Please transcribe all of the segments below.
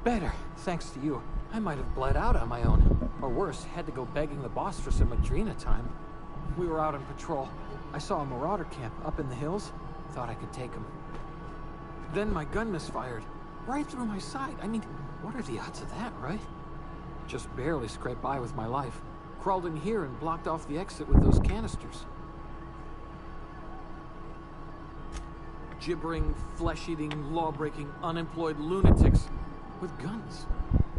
Better, thanks to you. I might have bled out on my own. Or worse, had to go begging the boss for some Adrena time. We were out on patrol. I saw a marauder camp up in the hills. Thought I could take him. Then my gun misfired. Right through my side. I mean, what are the odds of that, right? Just barely scraped by with my life. Crawled in here and blocked off the exit with those canisters. Gibbering, flesh-eating, law-breaking, unemployed lunatics with guns.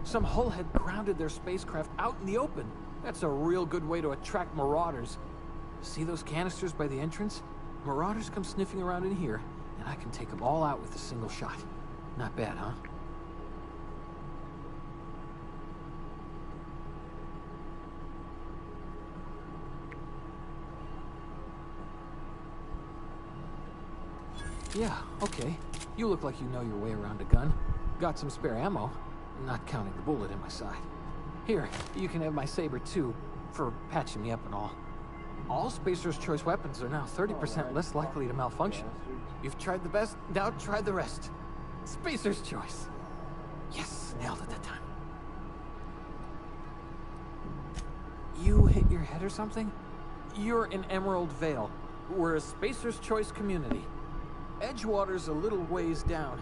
Some hullhead grounded their spacecraft out in the open. That's a real good way to attract marauders. See those canisters by the entrance? Marauders come sniffing around in here, and I can take them all out with a single shot. Not bad, huh? Yeah, okay. You look like you know your way around a gun. Got some spare ammo, not counting the bullet in my side. Here, you can have my saber too, for patching me up and all. All Spacer's Choice weapons are now 30% less likely to malfunction. You've tried the best, now try the rest. Spacer's Choice. Yes, nailed it that time. You hit your head or something? You're in Emerald Vale. We're a Spacer's Choice community. Edgewater's a little ways down.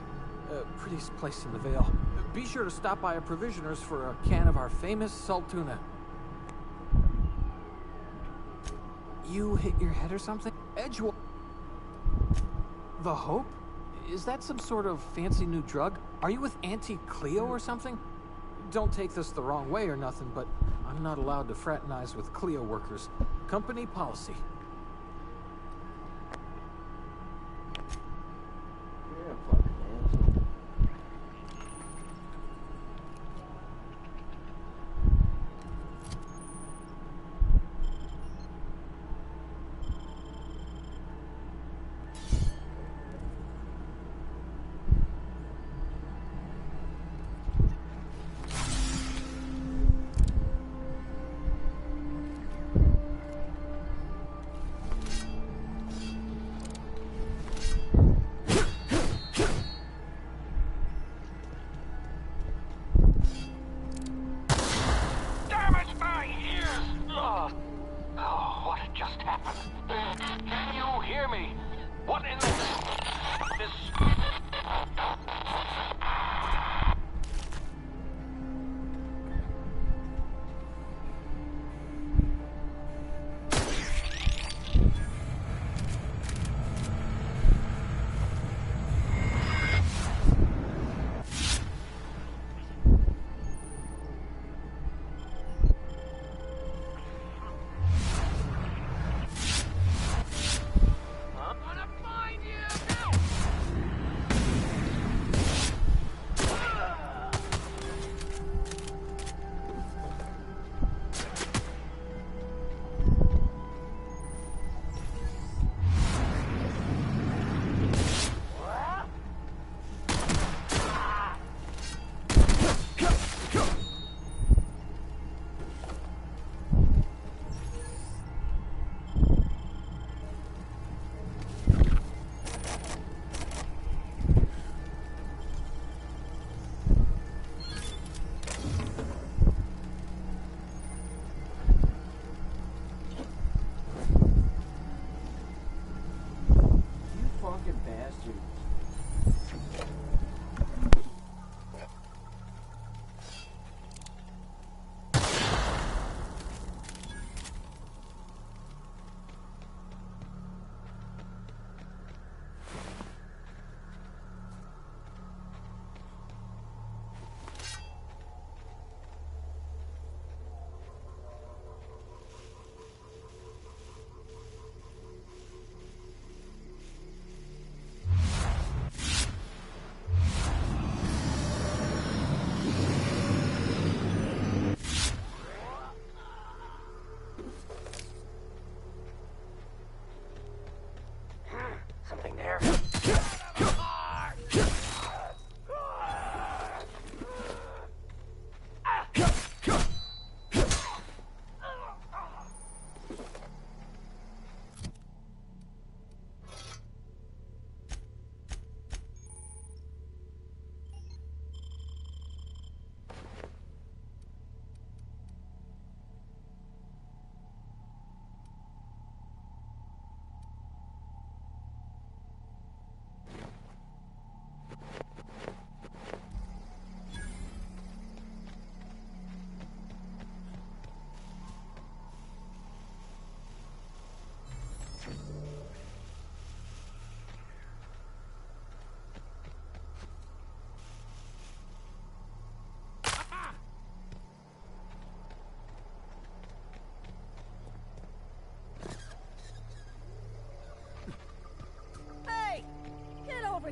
Prettiest place in the Vale. Be sure to stop by a provisioner's for a can of our famous salt tuna. You hit your head or something? Edgewater... The Hope? Is that some sort of fancy new drug? Are you with Auntie Cleo or something? Don't take this the wrong way or nothing, but I'm not allowed to fraternize with Cleo workers. Company policy.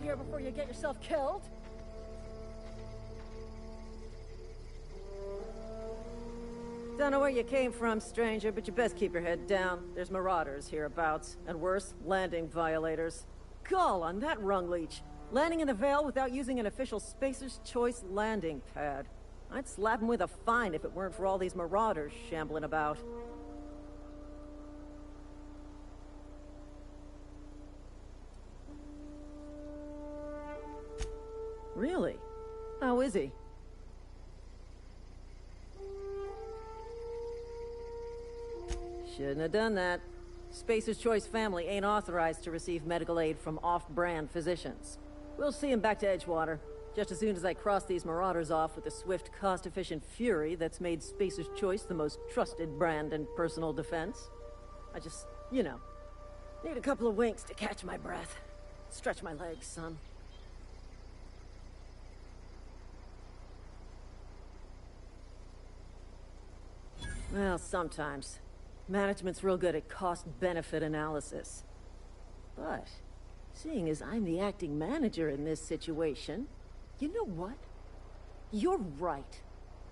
here before you get yourself killed. Don't know where you came from, stranger, but you best keep your head down. There's marauders hereabouts, and worse, landing violators. Gall on that rung leech. Landing in the Vale without using an official Spacer's Choice landing pad. I'd slap him with a fine if it weren't for all these marauders shambling about. Really? How is he? Shouldn't have done that. Spacer's Choice family ain't authorized to receive medical aid from off-brand physicians. We'll see him back to Edgewater, just as soon as I cross these marauders off with the swift, cost-efficient fury that's made Spacer's Choice the most trusted brand in personal defense. I just, you know, need a couple of winks to catch my breath. Stretch my legs, son. Well, sometimes. Management's real good at cost-benefit analysis. But, seeing as I'm the acting manager in this situation, you know what? You're right.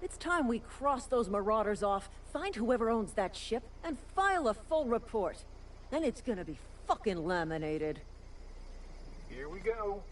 It's time we cross those marauders off, find whoever owns that ship, and file a full report. Then it's gonna be fucking laminated. Here we go.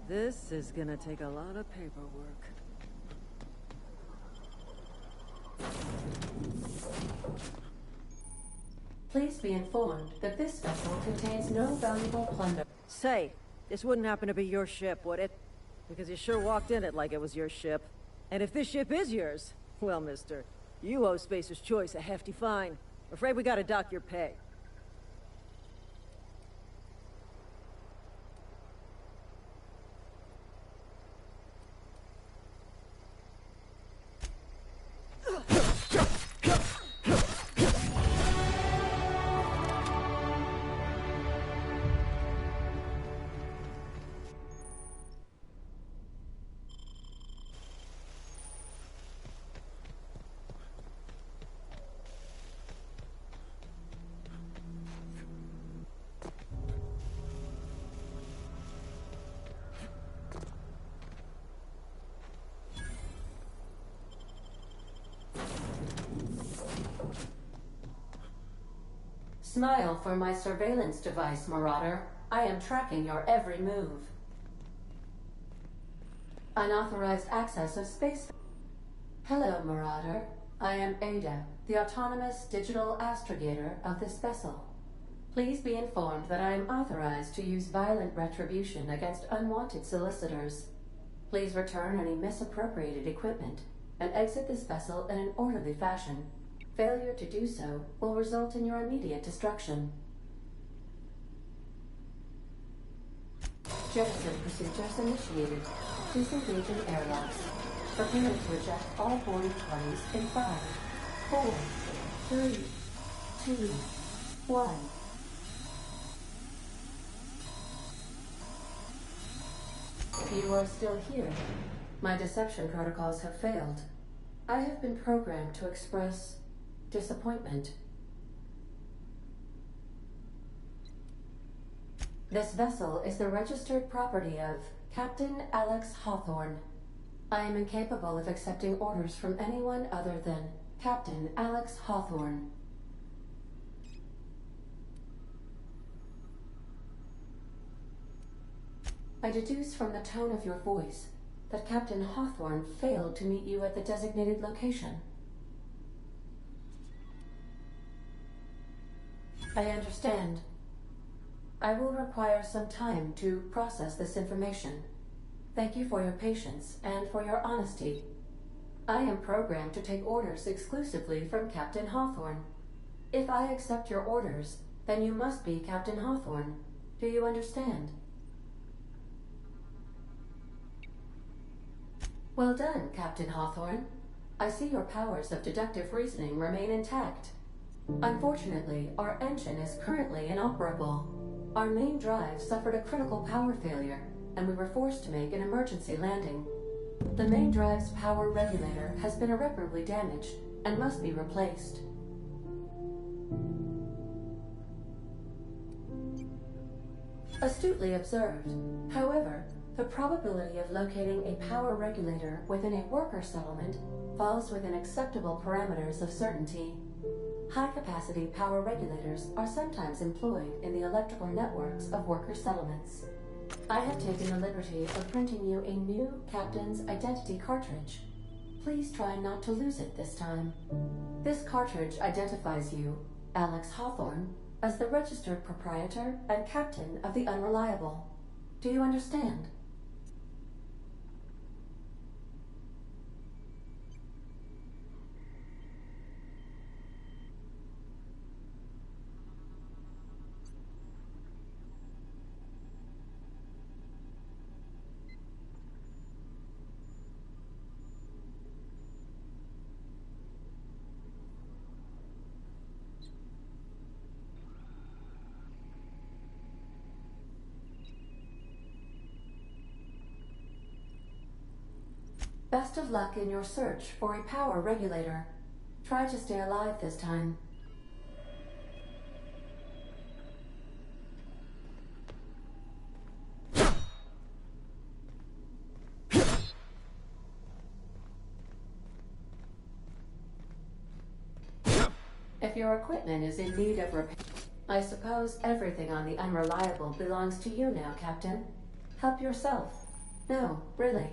This is gonna take a lot of paperwork. Please be informed that this vessel contains no valuable plunder. Say, this wouldn't happen to be your ship, would it? Because you sure walked in it like it was your ship. And if this ship is yours, well, mister, you owe Spacer's Choice a hefty fine. Afraid we gotta dock your pay. Smile for my surveillance device, Marauder. I am tracking your every move. Unauthorized access of space. Hello, Marauder. I am Ada, the autonomous digital astrogator of this vessel. Please be informed that I am authorized to use violent retribution against unwanted solicitors. Please return any misappropriated equipment and exit this vessel in an orderly fashion. Failure to do so will result in your immediate destruction. Jettison procedures initiated. Please engage in airlocks. Prepare to eject all boarding parties in 5, 4, 3, 2, 1. You are still here. My deception protocols have failed. I have been programmed to express disappointment. This vessel is the registered property of Captain Alex Hawthorne. I am incapable of accepting orders from anyone other than Captain Alex Hawthorne. I deduce from the tone of your voice that Captain Hawthorne failed to meet you at the designated location. I understand. I will require some time to process this information. Thank you for your patience and for your honesty. I am programmed to take orders exclusively from Captain Hawthorne. If I accept your orders, then you must be Captain Hawthorne. Do you understand? Well done, Captain Hawthorne. I see your powers of deductive reasoning remain intact. Unfortunately, our engine is currently inoperable. Our main drive suffered a critical power failure, and we were forced to make an emergency landing. The main drive's power regulator has been irreparably damaged and must be replaced. Astutely observed. However, the probability of locating a power regulator within a worker settlement falls within acceptable parameters of certainty. High-capacity power regulators are sometimes employed in the electrical networks of worker settlements. I have taken the liberty of printing you a new Captain's Identity cartridge. Please try not to lose it this time. This cartridge identifies you, Alex Hawthorne, as the registered proprietor and captain of the Unreliable. Do you understand? Best of luck in your search for a power regulator. Try to stay alive this time. If your equipment is in need of repair, I suppose everything on the Unreliable belongs to you now, Captain. Help yourself. No, really.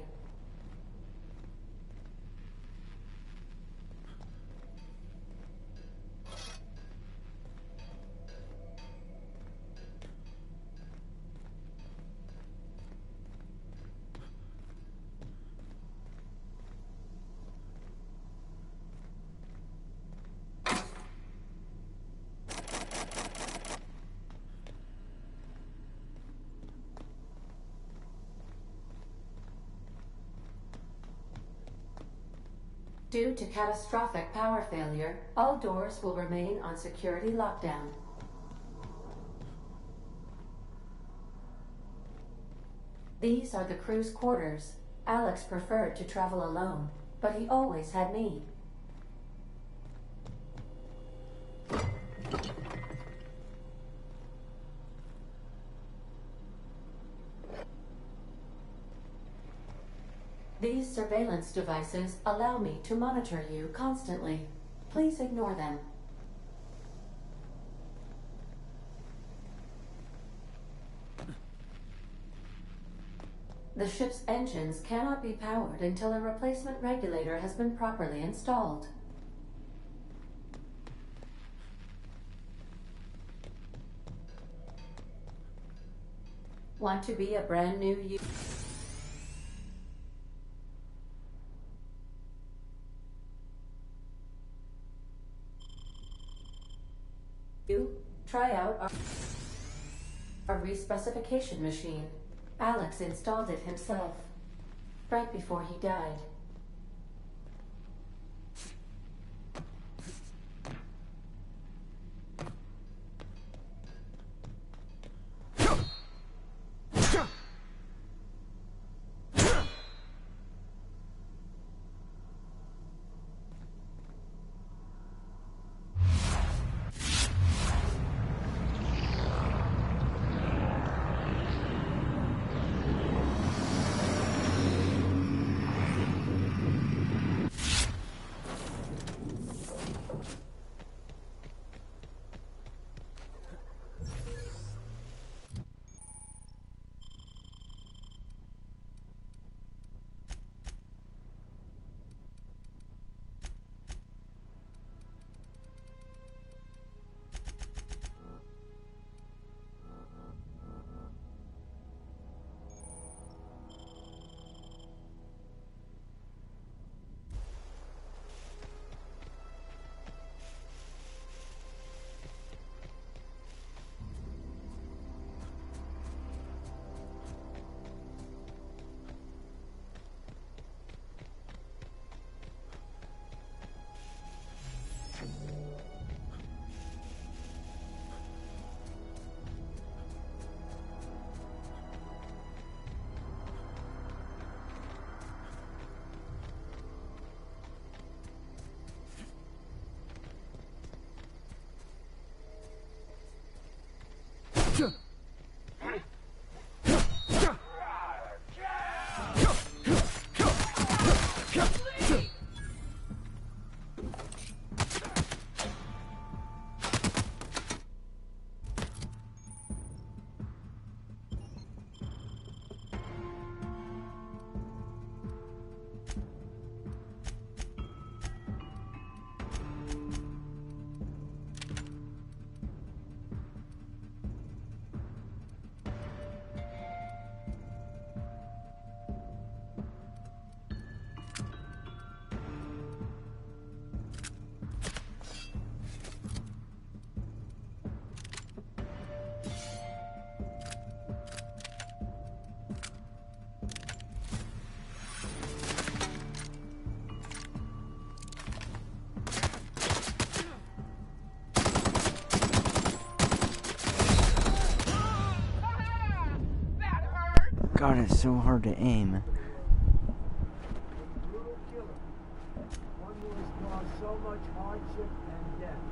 Due to catastrophic power failure, all doors will remain on security lockdown. These are the crew's quarters. Alex preferred to travel alone, but he always had me. These surveillance devices allow me to monitor you constantly. Please ignore them. The ship's engines cannot be powered until a replacement regulator has been properly installed. Want to be a brand new Try out our respecification machine. Alex installed it himself, right before he died. God, it's so hard to aim. Brutal killer. One who has caused so much hardship and death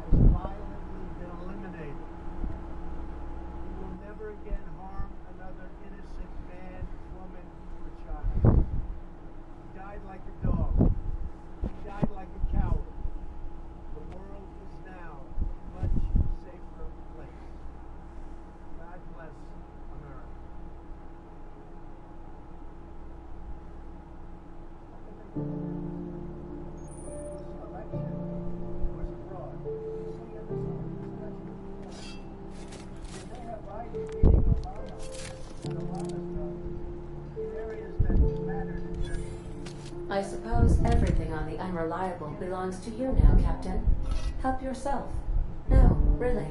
has violently been eliminated. He will never again harm another innocent man, woman, or child. He died like a dog. He died like a coward. The world is now a much safer place. God bless America. I suppose everything on the Unreliable belongs to you now, Captain. Help yourself. No, really.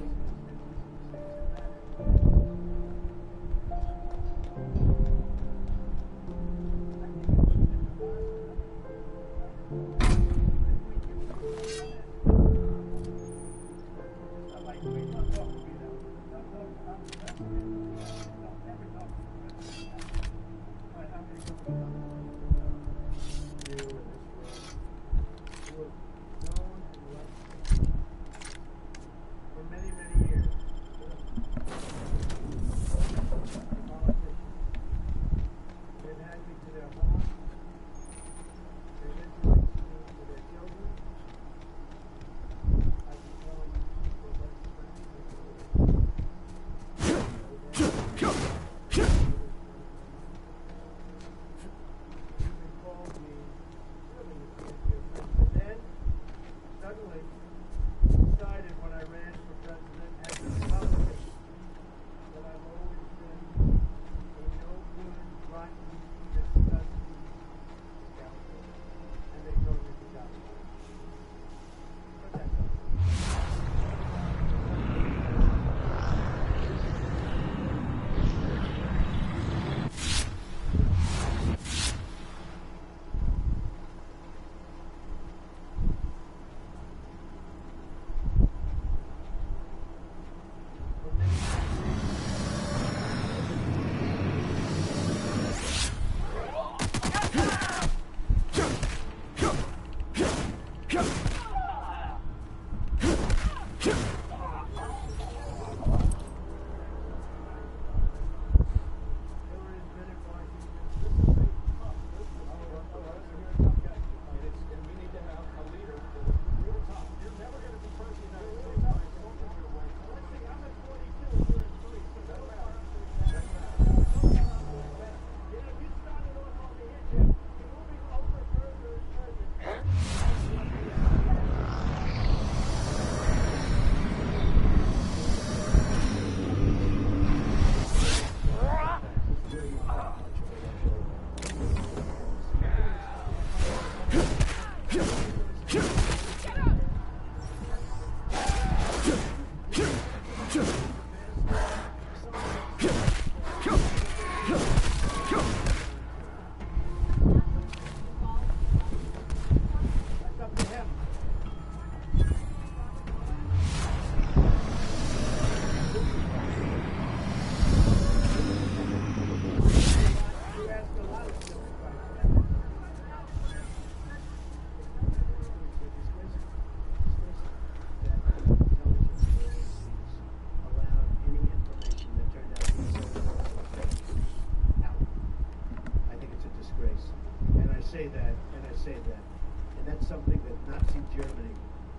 And that's something that Nazi Germany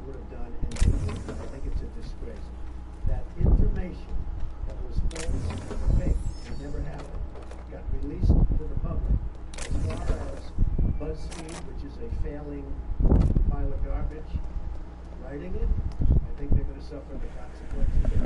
would have done, and I think it's a disgrace. That information that was false and fake and never happened got released to the public. As far as BuzzFeed, which is a failing pile of garbage, writing it, I think they're going to suffer the consequences.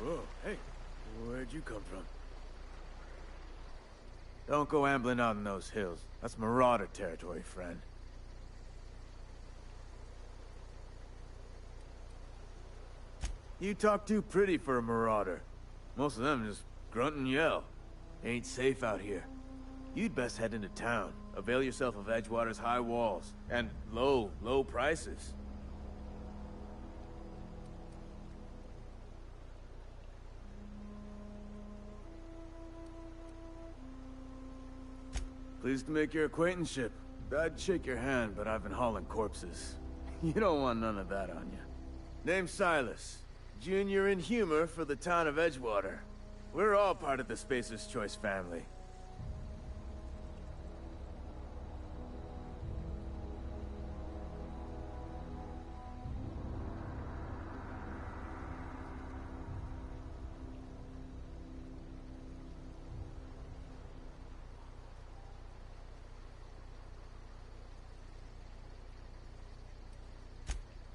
Whoa, hey, where'd you come from? Don't go ambling out in those hills. That's Marauder territory, friend. You talk too pretty for a Marauder. Most of them just grunt and yell. Ain't safe out here. You'd best head into town. Avail yourself of Edgewater's high walls. And low prices. Pleased to make your acquaintanceship. I'd shake your hand, but I've been hauling corpses. You don't want none of that on you. Name's Silas. Junior in humor for the town of Edgewater. We're all part of the Spacer's Choice family.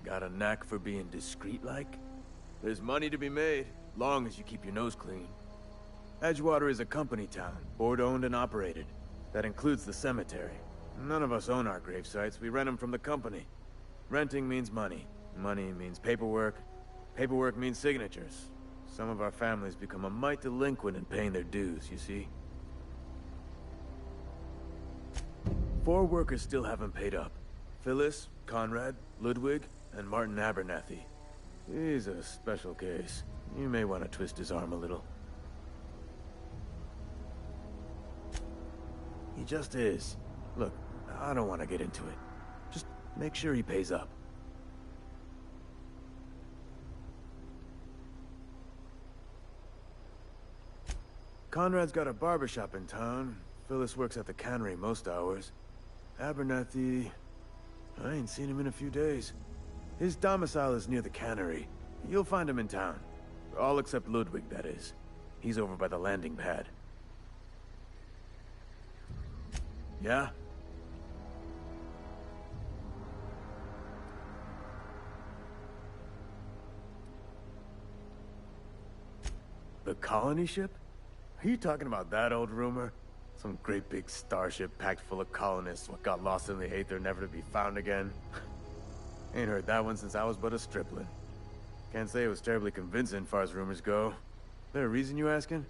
Got a knack for being discreet-like? There's money to be made, long as you keep your nose clean. Edgewater is a company town, board-owned and operated. That includes the cemetery. None of us own our grave sites, we rent them from the company. Renting means money. Money means paperwork. Paperwork means signatures. Some of our families become a mite delinquent in paying their dues, you see? 4 workers still haven't paid up. Phyllis, Conrad, Ludwig, and Martin Abernathy. He's a special case. You may want to twist his arm a little. He just is. Look, I don't want to get into it. Just make sure he pays up. Conrad's got a barbershop in town. Phyllis works at the cannery most hours. Abernathy... I ain't seen him in a few days. His domicile is near the cannery. You'll find him in town. All except Ludwig, that is. He's over by the landing pad. Yeah? The colony ship? Are you talking about that old rumor? Some great big starship packed full of colonists what got lost in the Aether never to be found again? Ain't heard that one since I was but a stripling. Can't say it was terribly convincing far as rumors go. There a reason you asking?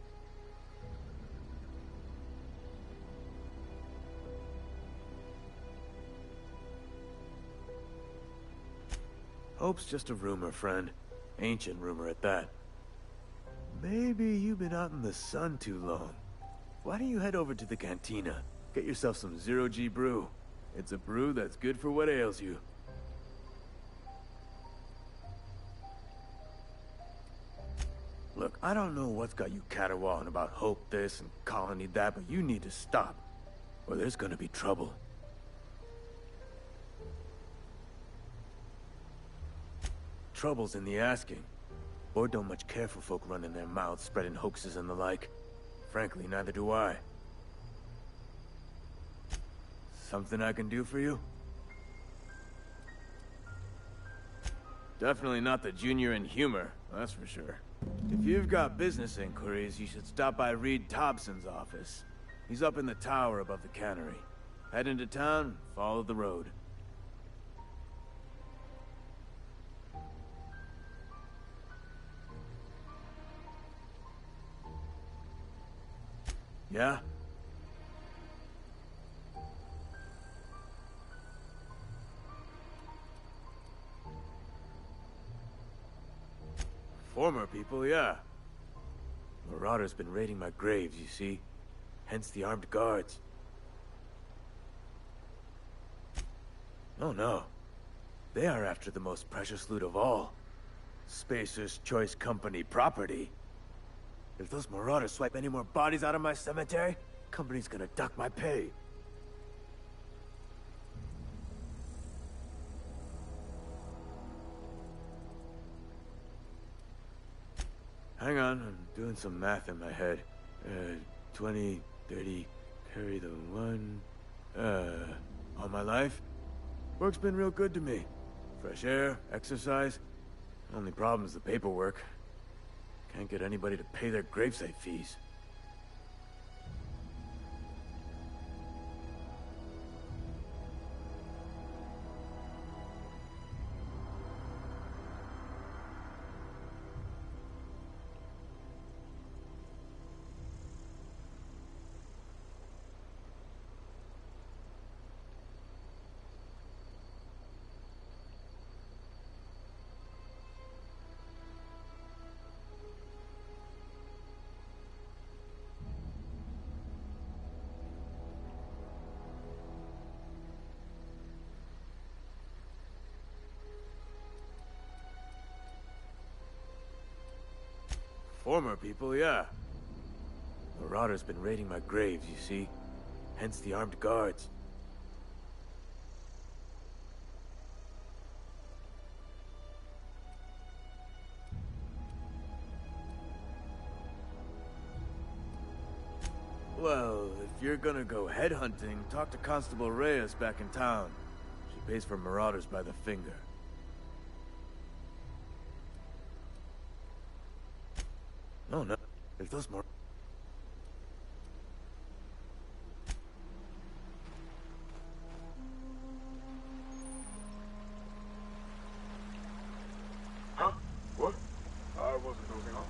Hope's just a rumor, friend. Ancient rumor at that. Maybe you've been out in the sun too long. Why don't you head over to the cantina? Get yourself some Zero-G brew. It's a brew that's good for what ails you. Look, I don't know what's got you caterwauling about Hope this and Colony that, but you need to stop, or there's gonna be trouble. Trouble's in the asking. Board don't much care for folk running their mouths, spreading hoaxes and the like. Frankly, neither do I. Something I can do for you? Definitely not the junior in humor, that's for sure. If you've got business inquiries, you should stop by Reed Thompson's office. He's up in the tower above the cannery. Head into town, follow the road. Yeah? Former people, yeah. Marauder's been raiding my graves, you see. Hence the armed guards. Oh no. They are after the most precious loot of all. Spacer's Choice Company property. If those Marauders swipe any more bodies out of my cemetery, company's gonna duck my pay. Hang on, I'm doing some math in my head. 20, 30, carry the 1... all my life? Work's been real good to me. Fresh air, exercise. Only problem's the paperwork. Can't get anybody to pay their gravesite fees. Former people, yeah. Marauder's been raiding my graves, you see. Hence the armed guards. Well, if you're gonna go headhunting, talk to Constable Reyes back in town. She pays for marauders by the finger. No. If those more... Huh? What? I wasn't dozing off.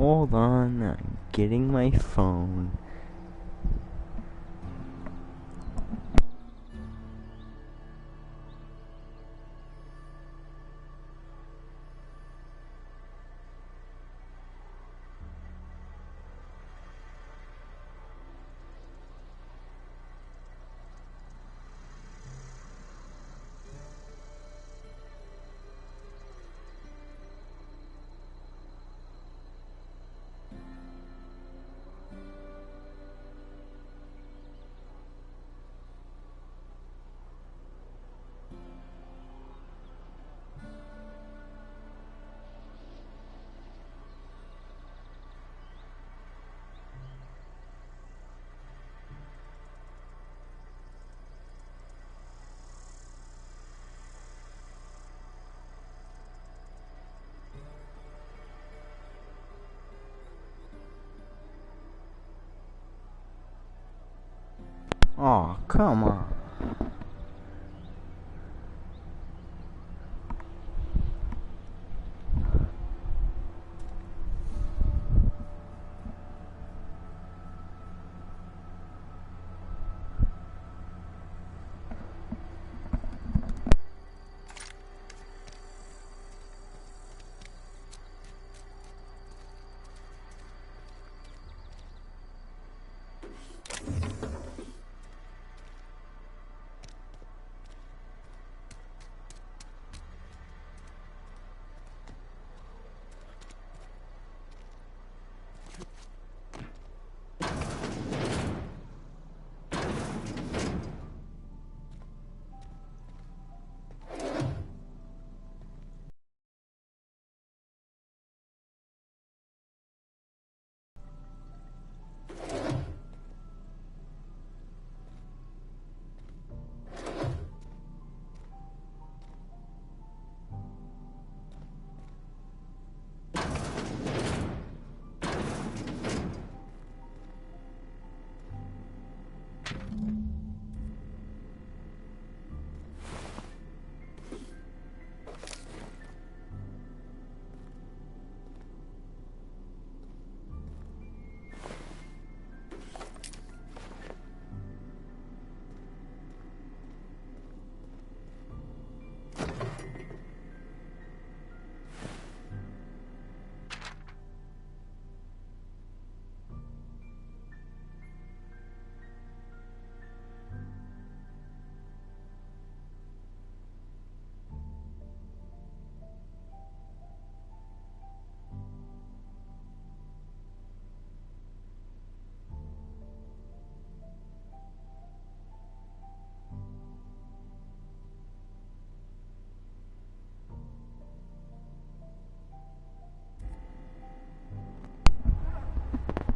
Hold on, I'm getting my phone. Oh, come on.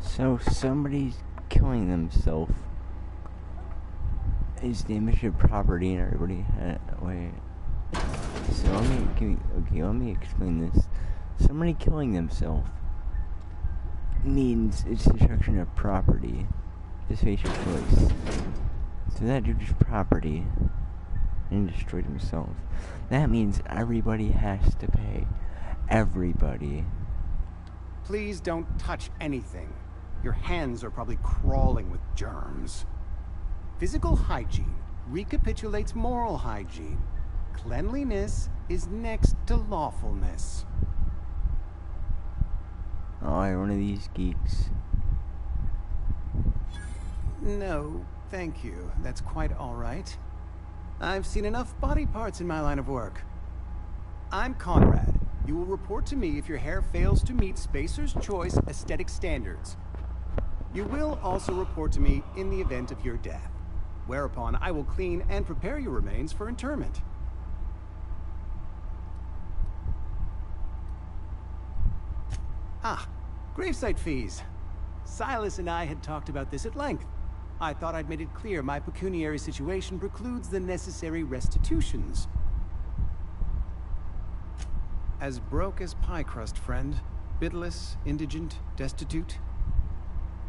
So somebody's killing themselves. Is damage to property and everybody wait. So let me explain this. Somebody killing themselves means it's destruction of property. Just face your choice. So that dude's property and destroyed himself. That means everybody has to pay. Everybody. Please don't touch anything. Your hands are probably crawling with germs. Physical hygiene recapitulates moral hygiene. Cleanliness is next to lawfulness. Oh, you're one of these geeks. No, thank you. That's quite all right. I've seen enough body parts in my line of work. I'm Conrad. You will report to me if your hair fails to meet Spacer's Choice aesthetic standards. You will also report to me in the event of your death, whereupon I will clean and prepare your remains for interment. Ah, gravesite fees. Silas and I had talked about this at length. I thought I'd made it clear my pecuniary situation precludes the necessary restitutions. As broke as pie crust, friend. Bidless, indigent, destitute.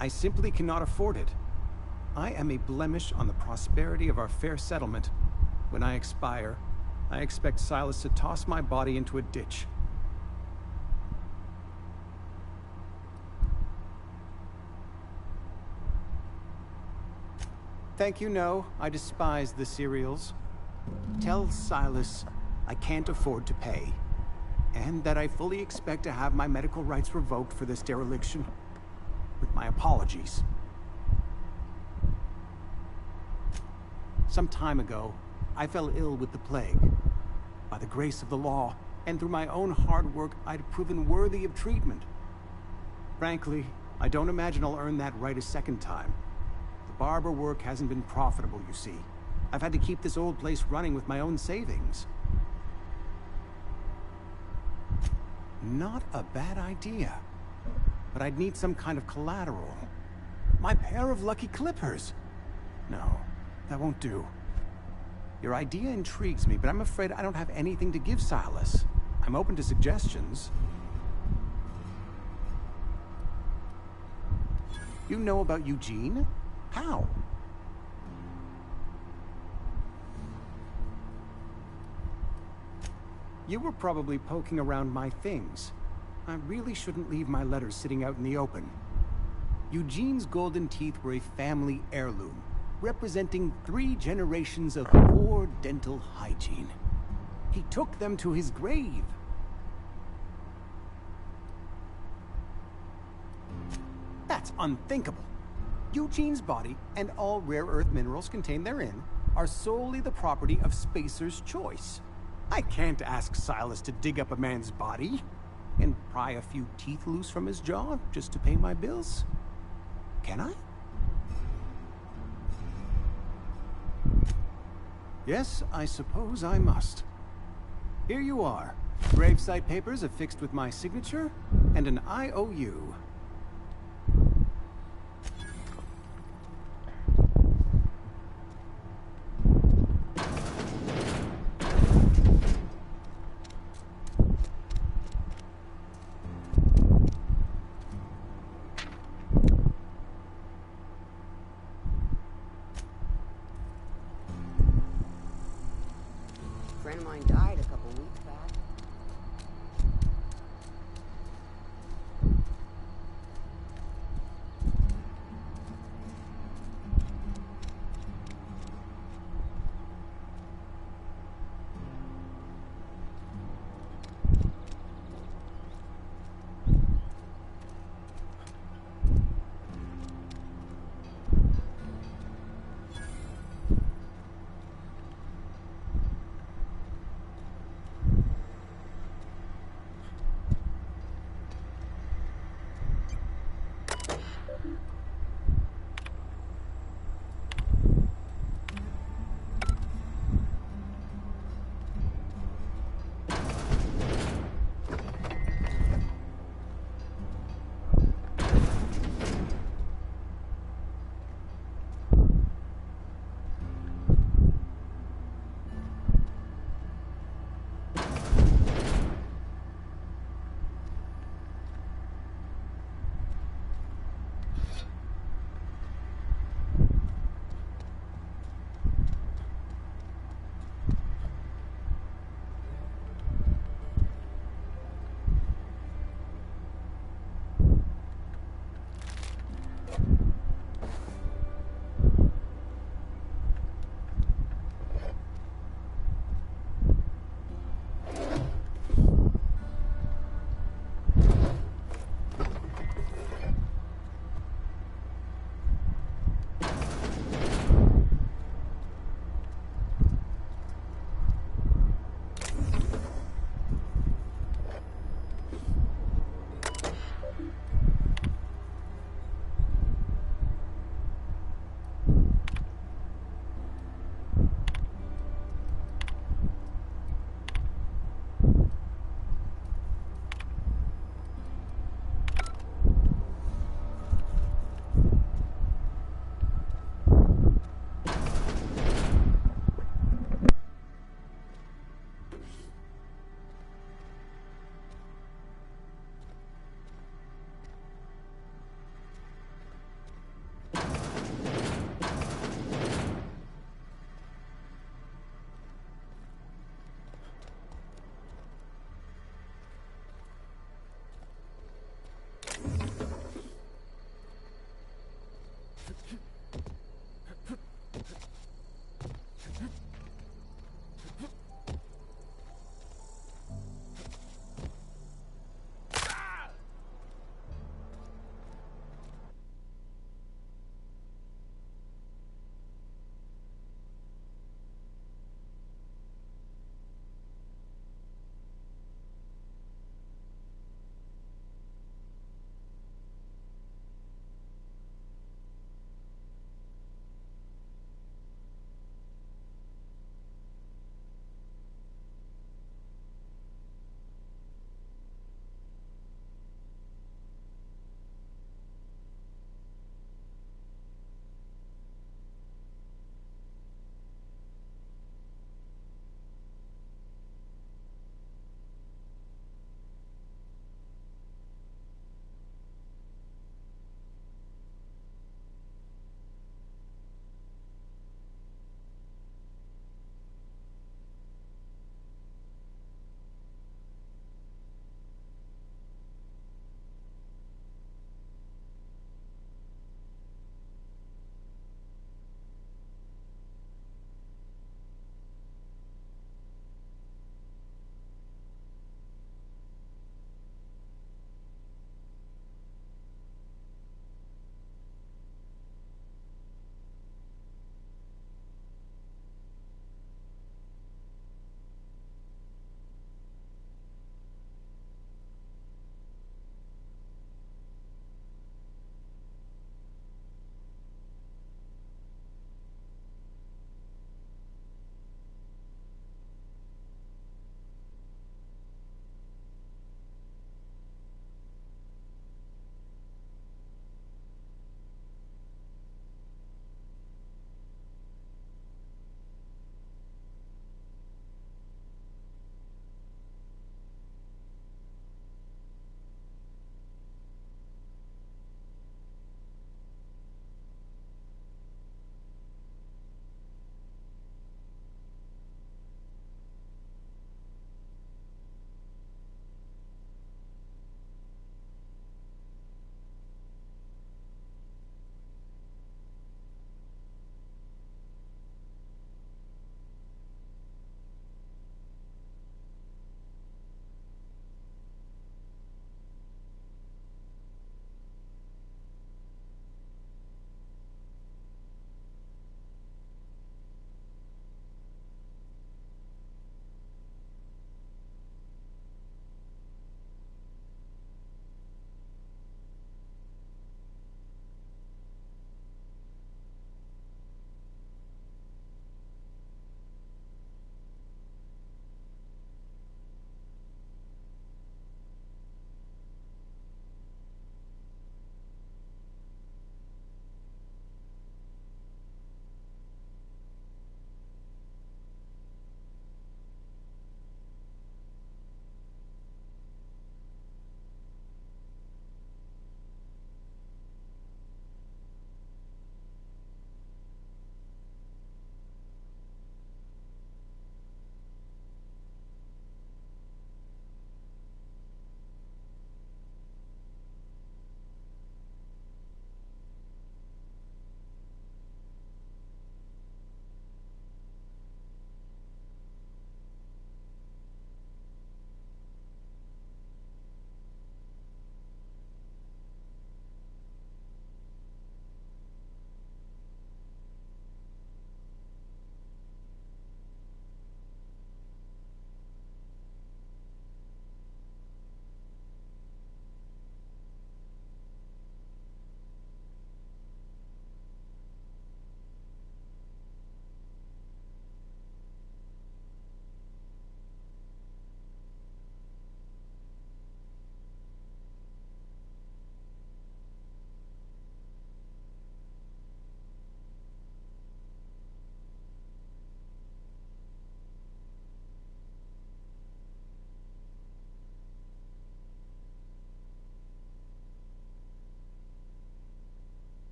I simply cannot afford it. I am a blemish on the prosperity of our fair settlement. When I expire, I expect Silas to toss my body into a ditch. Thank you, no. I despise the cereals. Tell Silas I can't afford to pay, and that I fully expect to have my medical rights revoked for this dereliction. With my apologies. Some time ago, I fell ill with the plague. By the grace of the law, and through my own hard work, I'd proven worthy of treatment. Frankly, I don't imagine I'll earn that right a second time. The barber work hasn't been profitable, you see. I've had to keep this old place running with my own savings. Not a bad idea. But I'd need some kind of collateral. My pair of lucky clippers. No, that won't do. Your idea intrigues me, but I'm afraid I don't have anything to give Silas. I'm open to suggestions. You know about Eugene? How? You were probably poking around my things. I really shouldn't leave my letters sitting out in the open. Eugene's golden teeth were a family heirloom, representing 3 generations of poor dental hygiene. He took them to his grave. That's unthinkable. Eugene's body and all rare earth minerals contained therein are solely the property of Spacer's Choice. I can't ask Silas to dig up a man's body and pry a few teeth loose from his jaw just to pay my bills. Can I? Yes, I suppose I must. Here you are. Gravesite papers affixed with my signature and an IOU. A friend of mine died a couple weeks back.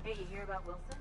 Hey, you hear about Wilson?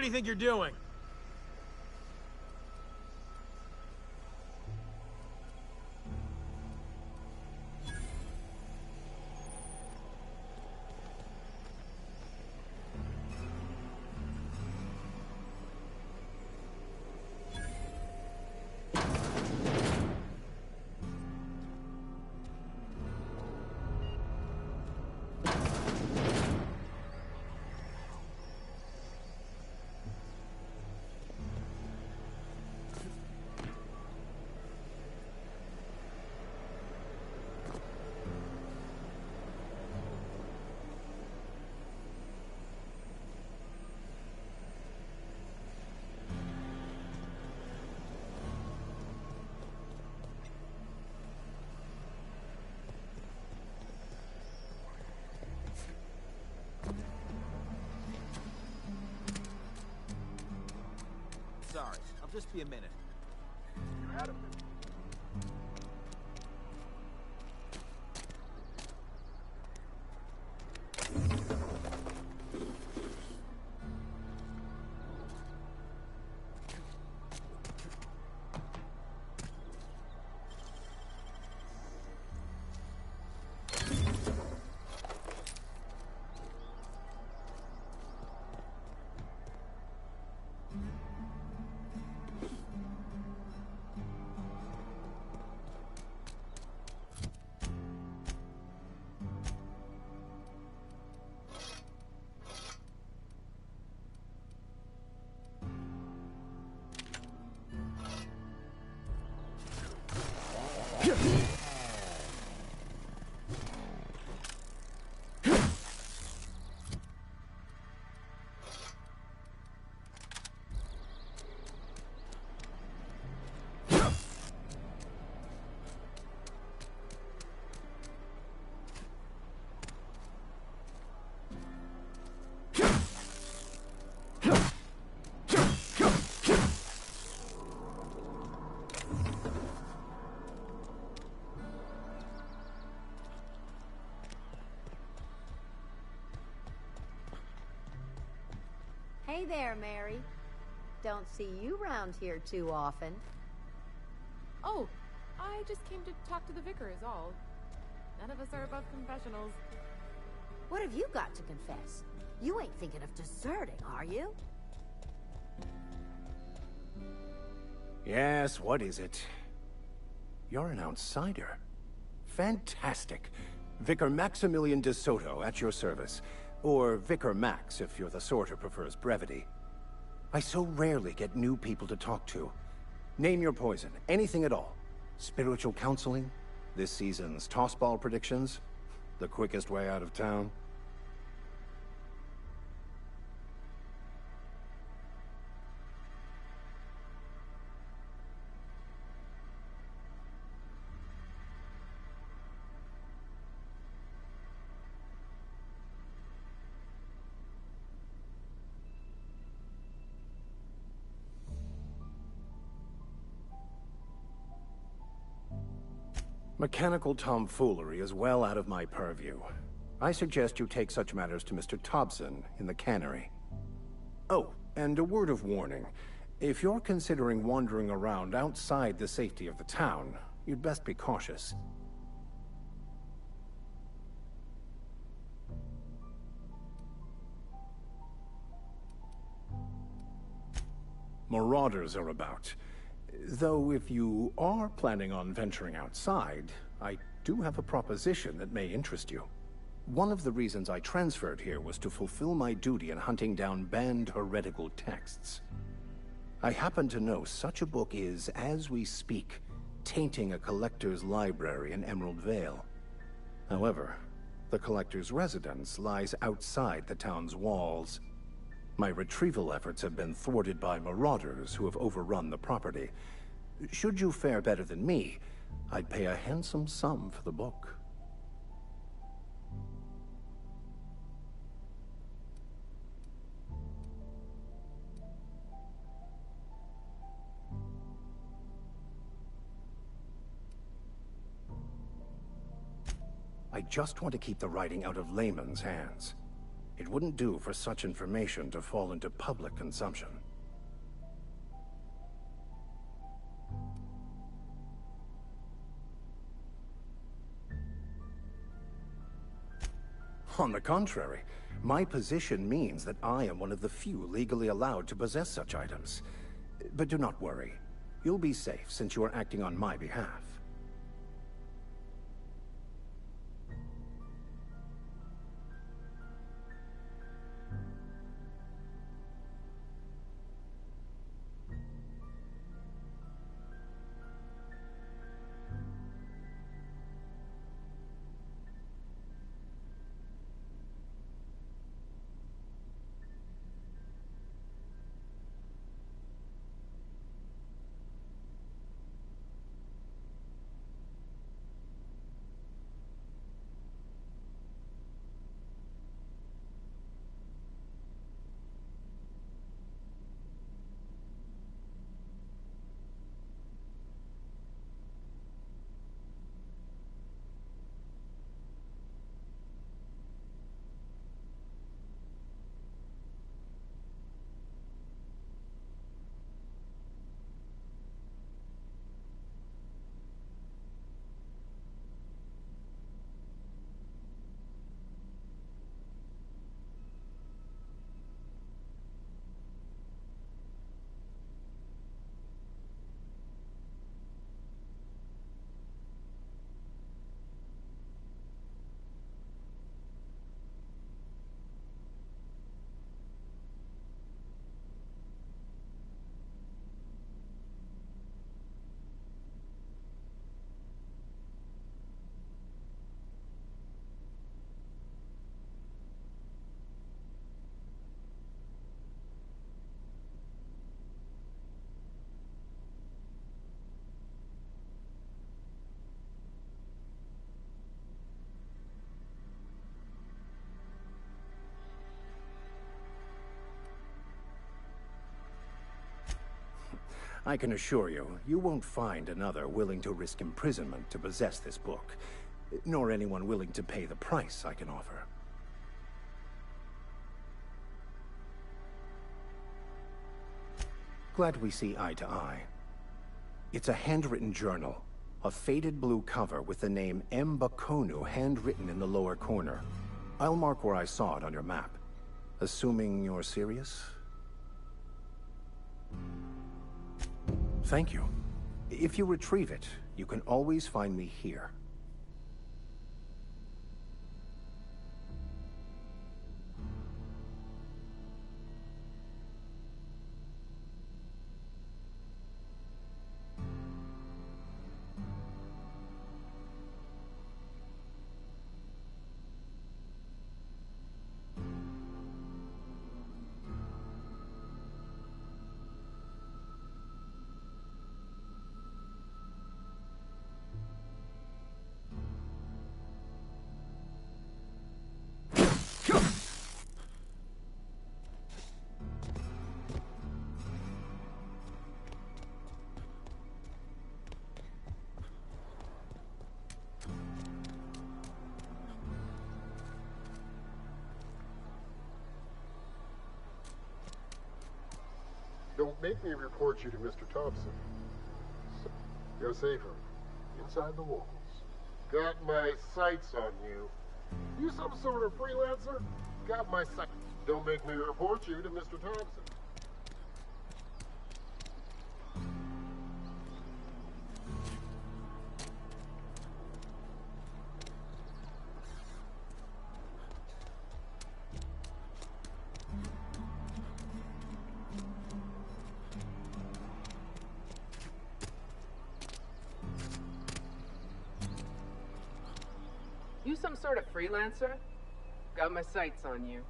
do you think you're doing? Sorry, I'll just be a minute. You had a minute. Hey there, Mary. Don't see you round here too often. Oh, I just came to talk to the vicar is all. None of us are above confessionals. What have you got to confess? You ain't thinking of deserting, are you? Yes, what is it? You're an outsider. Fantastic. Vicar Maximilian de Soto, at your service. Or Vicar Max, if you're the sort who prefers brevity. I so rarely get new people to talk to. Name your poison, anything at all. Spiritual counseling? This season's tossball predictions? The quickest way out of town? Mechanical tomfoolery is well out of my purview. I suggest you take such matters to Mr. Thompson in the cannery. Oh, and a word of warning. If you're considering wandering around outside the safety of the town, you'd best be cautious. Marauders are about. Though if you are planning on venturing outside, I do have a proposition that may interest you. One of the reasons I transferred here was to fulfill my duty in hunting down banned heretical texts. I happen to know such a book is, as we speak, tainting a collector's library in Emerald Vale. However, the collector's residence lies outside the town's walls. My retrieval efforts have been thwarted by marauders who have overrun the property. Should you fare better than me, I'd pay a handsome sum for the book. I just want to keep the writing out of layman's hands. It wouldn't do for such information to fall into public consumption. On the contrary, my position means that I am one of the few legally allowed to possess such items. But do not worry. You'll be safe since you are acting on my behalf. I can assure you, you won't find another willing to risk imprisonment to possess this book, nor anyone willing to pay the price I can offer. Glad we see eye to eye. It's a handwritten journal, a faded blue cover with the name M'Bakono handwritten in the lower corner. I'll mark where I saw it on your map. Assuming you're serious? Thank you. If you retrieve it, you can always find me here. Don't make me report you to Mr. Thompson. You're safer inside the walls. Got my sights on you. You some sort of freelancer? Got my sights. Don't make me report you to Mr. Thompson. You some sort of freelancer? Got my sights on you.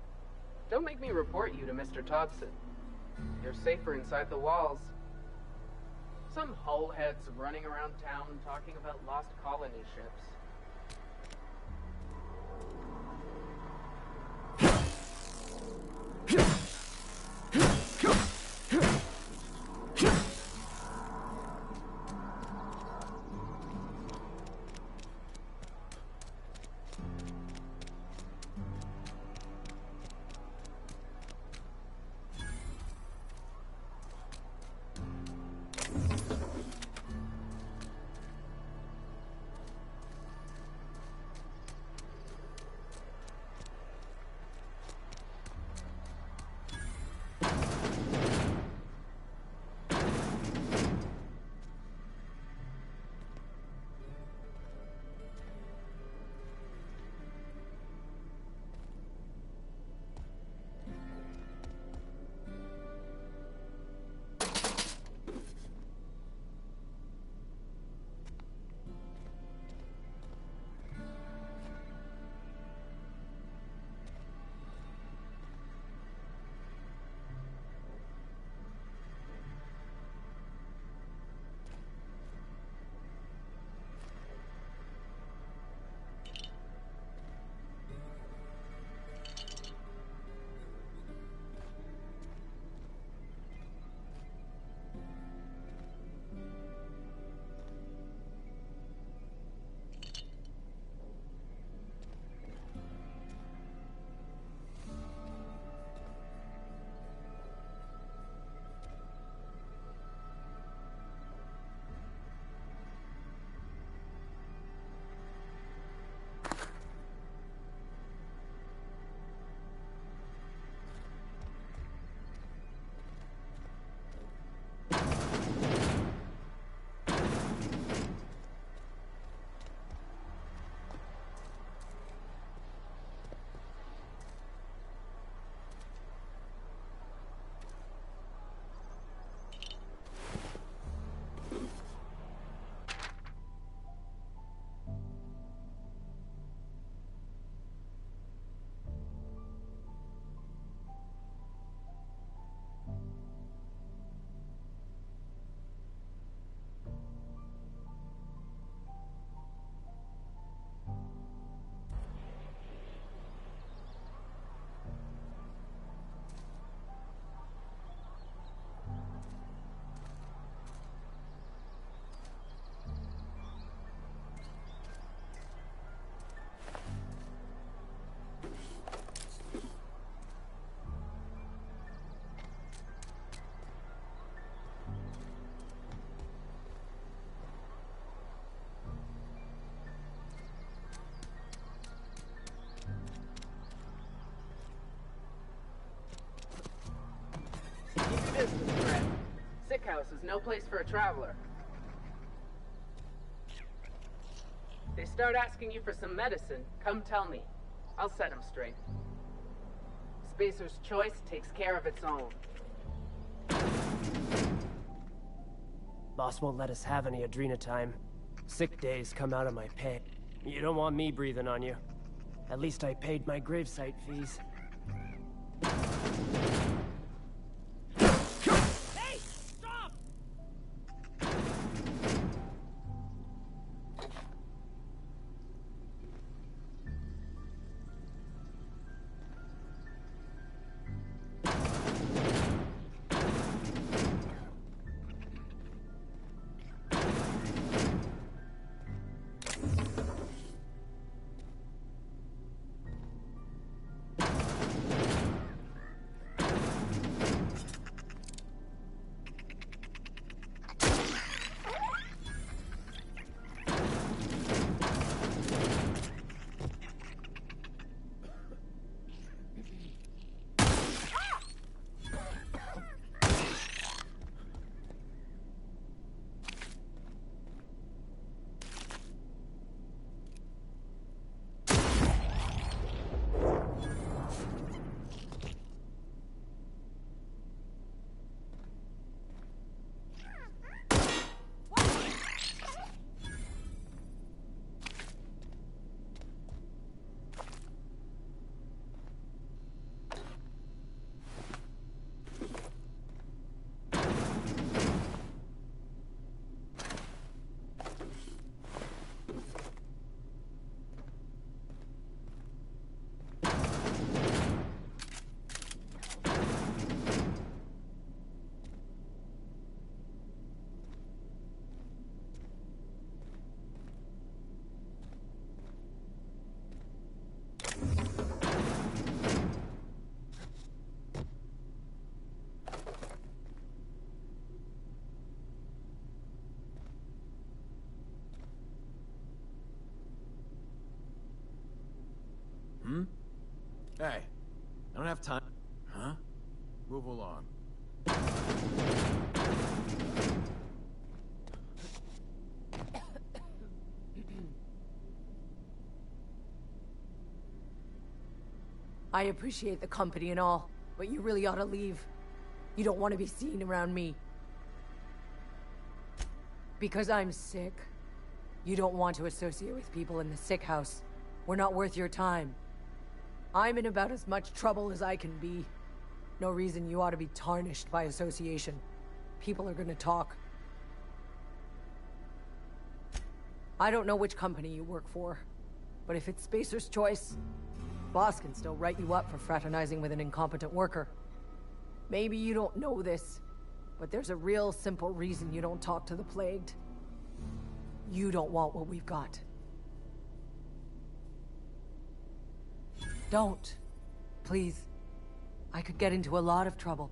Don't make me report you to Mr. Thompson. You're safer inside the walls. Some hullheads running around town talking about lost colony ships. sick house is no place for a traveler. They start asking you for some medicine, come tell me. I'll set them straight. Spacer's Choice takes care of its own. Boss won't let us have any Adrena time. Sick days come out of my pay. You don't want me breathing on you. At least I paid my gravesite fees. Hey! Stop! Hey, I don't have time. Huh? Move along. I appreciate the company and all, but you really ought to leave. You don't want to be seen around me. Because I'm sick. You don't want to associate with people in the sick house. We're not worth your time. I'm in about as much trouble as I can be. No reason you ought to be tarnished by association. People are gonna talk. I don't know which company you work for, but if it's Spacer's Choice, boss can still write you up for fraternizing with an incompetent worker. Maybe you don't know this, but there's a real simple reason you don't talk to the Plagued. You don't want what we've got. Don't. Please. I could get into a lot of trouble.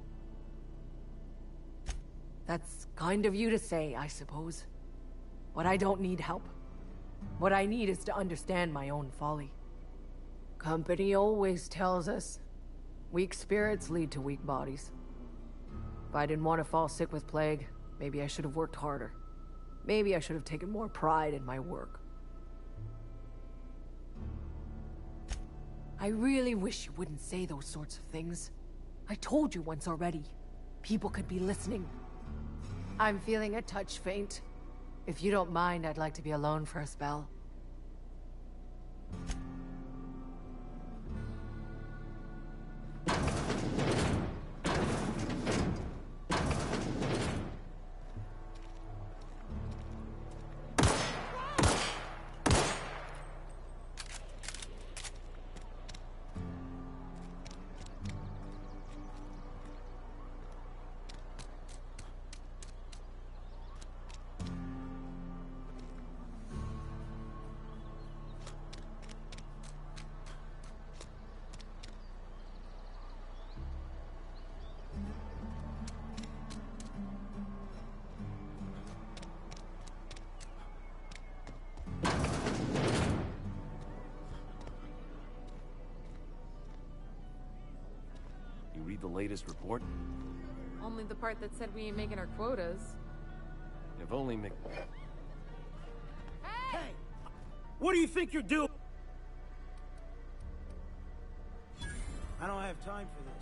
That's kind of you to say, I suppose. But I don't need help. What I need is to understand my own folly. Company always tells us, weak spirits lead to weak bodies. If I didn't want to fall sick with plague, maybe I should have worked harder. Maybe I should have taken more pride in my work. I really wish you wouldn't say those sorts of things. I told you once already. People could be listening. I'm feeling a touch faint. If you don't mind, I'd like to be alone for a spell. Read the latest report? Only the part that said we ain't making our quotas. If only Mc... Hey! What do you think you're doing? I don't have time for this.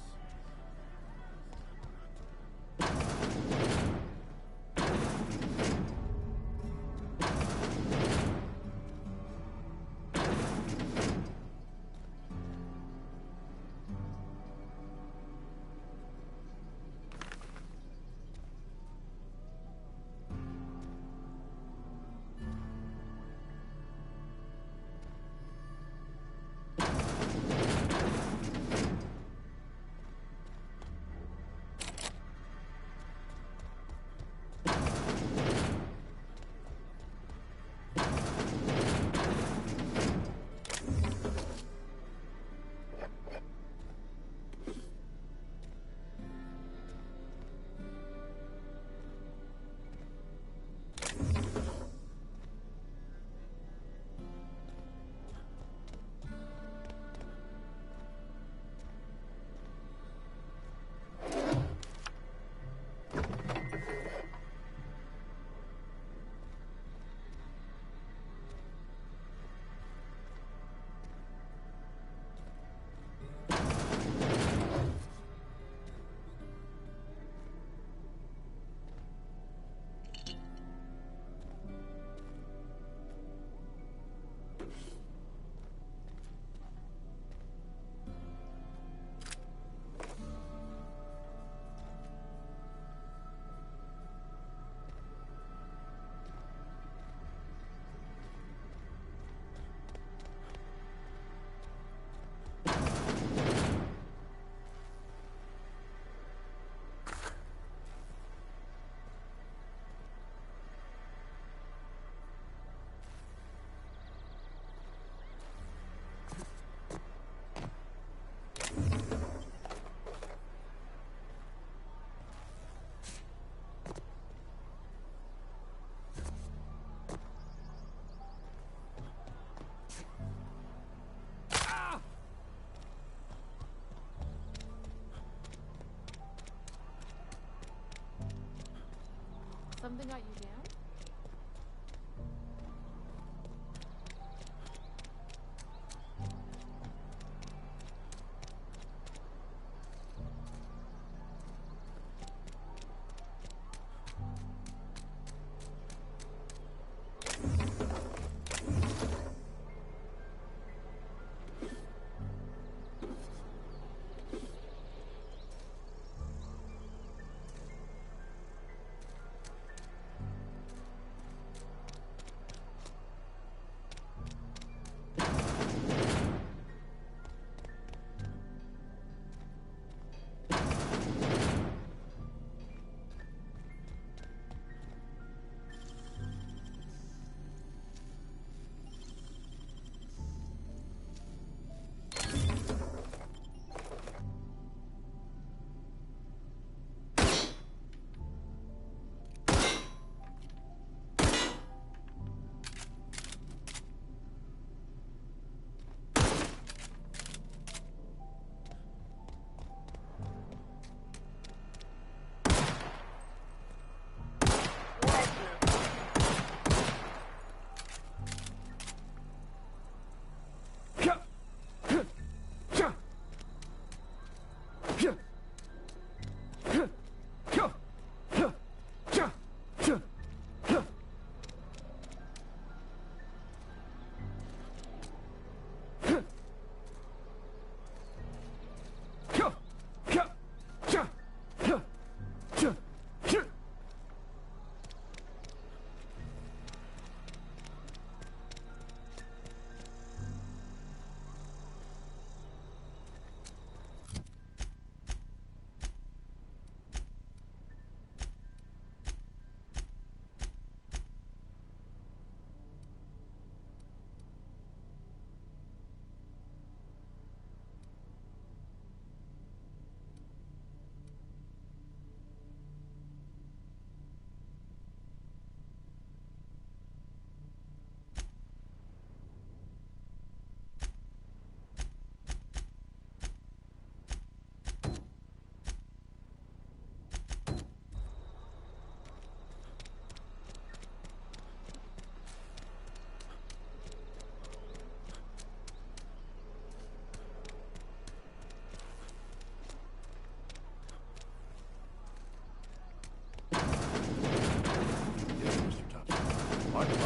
Something got you down?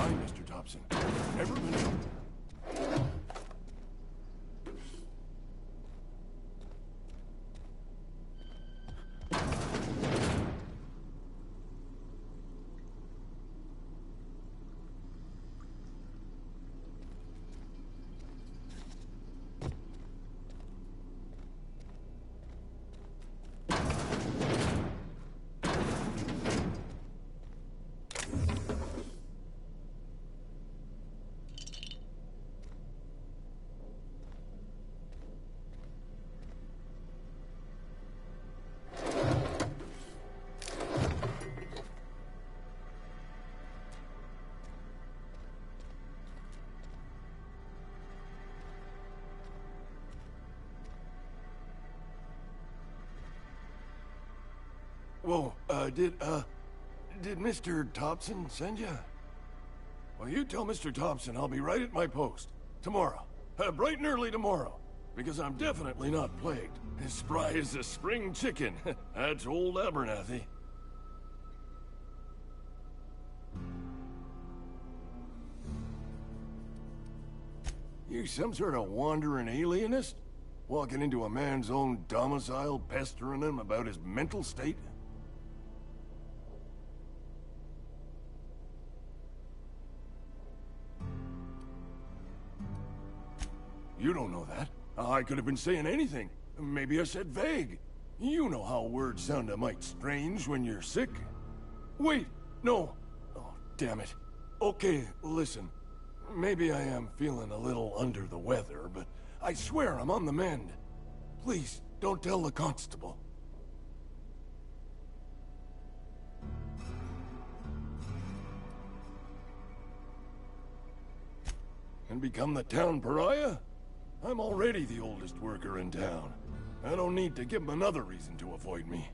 fine, Mr. Thompson. Never been trouble. Whoa, did Mr. Thompson send you? Well, you tell Mr. Thompson I'll be right at my post. Tomorrow. Bright and early tomorrow. Because I'm definitely not plagued. As spry as a spring chicken. That's old Abernathy. You some sort of wandering alienist? Walking into a man's own domicile, pestering him about his mental state? You don't know that. I could have been saying anything. Maybe I said vague. You know how words sound a mite strange when you're sick. Wait, no. Oh, damn it. Okay, listen. Maybe I am feeling a little under the weather, but I swear I'm on the mend. Please, don't tell the constable. And become the town pariah? I'm already the oldest worker in town. I don't need to give him another reason to avoid me.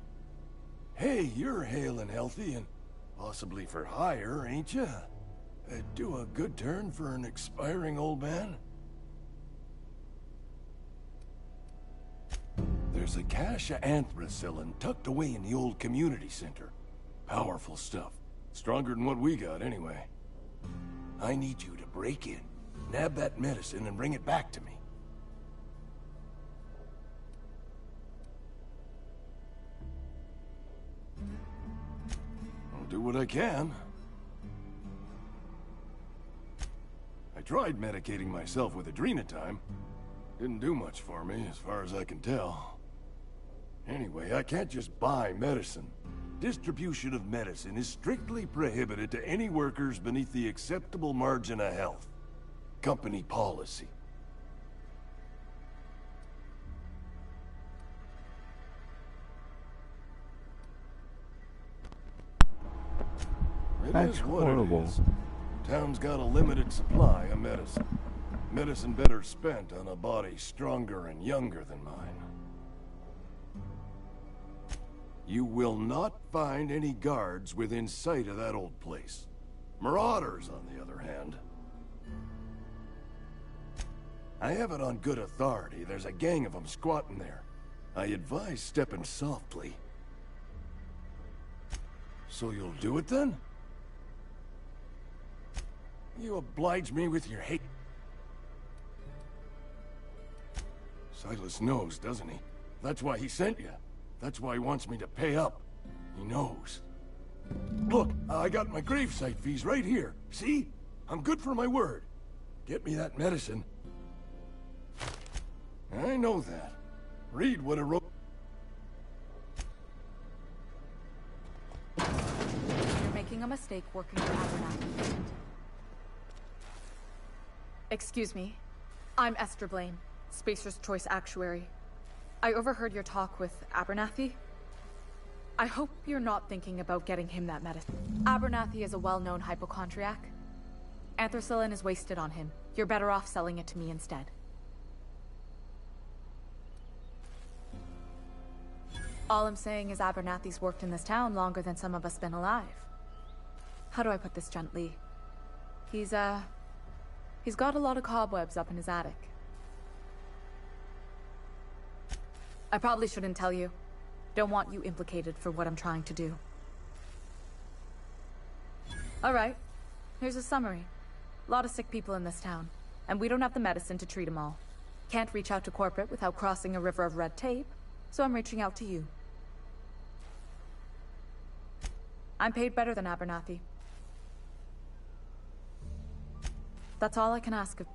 Hey, you're hale and healthy and possibly for hire, ain't you? Do a good turn for an expiring old man? There's a cache of anthracillin tucked away in the old community center. Powerful stuff. Stronger than what we got, anyway. I need you to break in, nab that medicine, and bring it back to me. I'll do what I can. I tried medicating myself with Adrenatime. Didn't do much for me, as far as I can tell. Anyway, I can't just buy medicine. Distribution of medicine is strictly prohibited to any workers beneath the acceptable margin of health. Company policy. That's horrible. Town's got a limited supply of medicine. Medicine better spent on a body stronger and younger than mine. You will not find any guards within sight of that old place. Marauders, on the other hand. I have it on good authority. There's a gang of them squatting there. I advise stepping softly. So you'll do it then? You oblige me with your hate. Silas knows, doesn't he? That's why he sent you. That's why he wants me to pay up. He knows. Look, I got my gravesite fees right here. See? I'm good for my word. Get me that medicine. I know that. Read what I wrote. You're making a mistake working for Abernathy. Excuse me. I'm Esther Blaine, Spacer's Choice Actuary. I overheard your talk with Abernathy. I hope you're not thinking about getting him that medicine. Abernathy is a well-known hypochondriac. Anthracillin is wasted on him. You're better off selling it to me instead. All I'm saying is Abernathy's worked in this town longer than some of us been alive. How do I put this gently? He's got a lot of cobwebs up in his attic. I probably shouldn't tell you. Don't want you implicated for what I'm trying to do. All right. Here's a summary. A lot of sick people in this town, and we don't have the medicine to treat them all. Can't reach out to corporate without crossing a river of red tape, so I'm reaching out to you. I'm paid better than Abernathy. That's all I can ask of.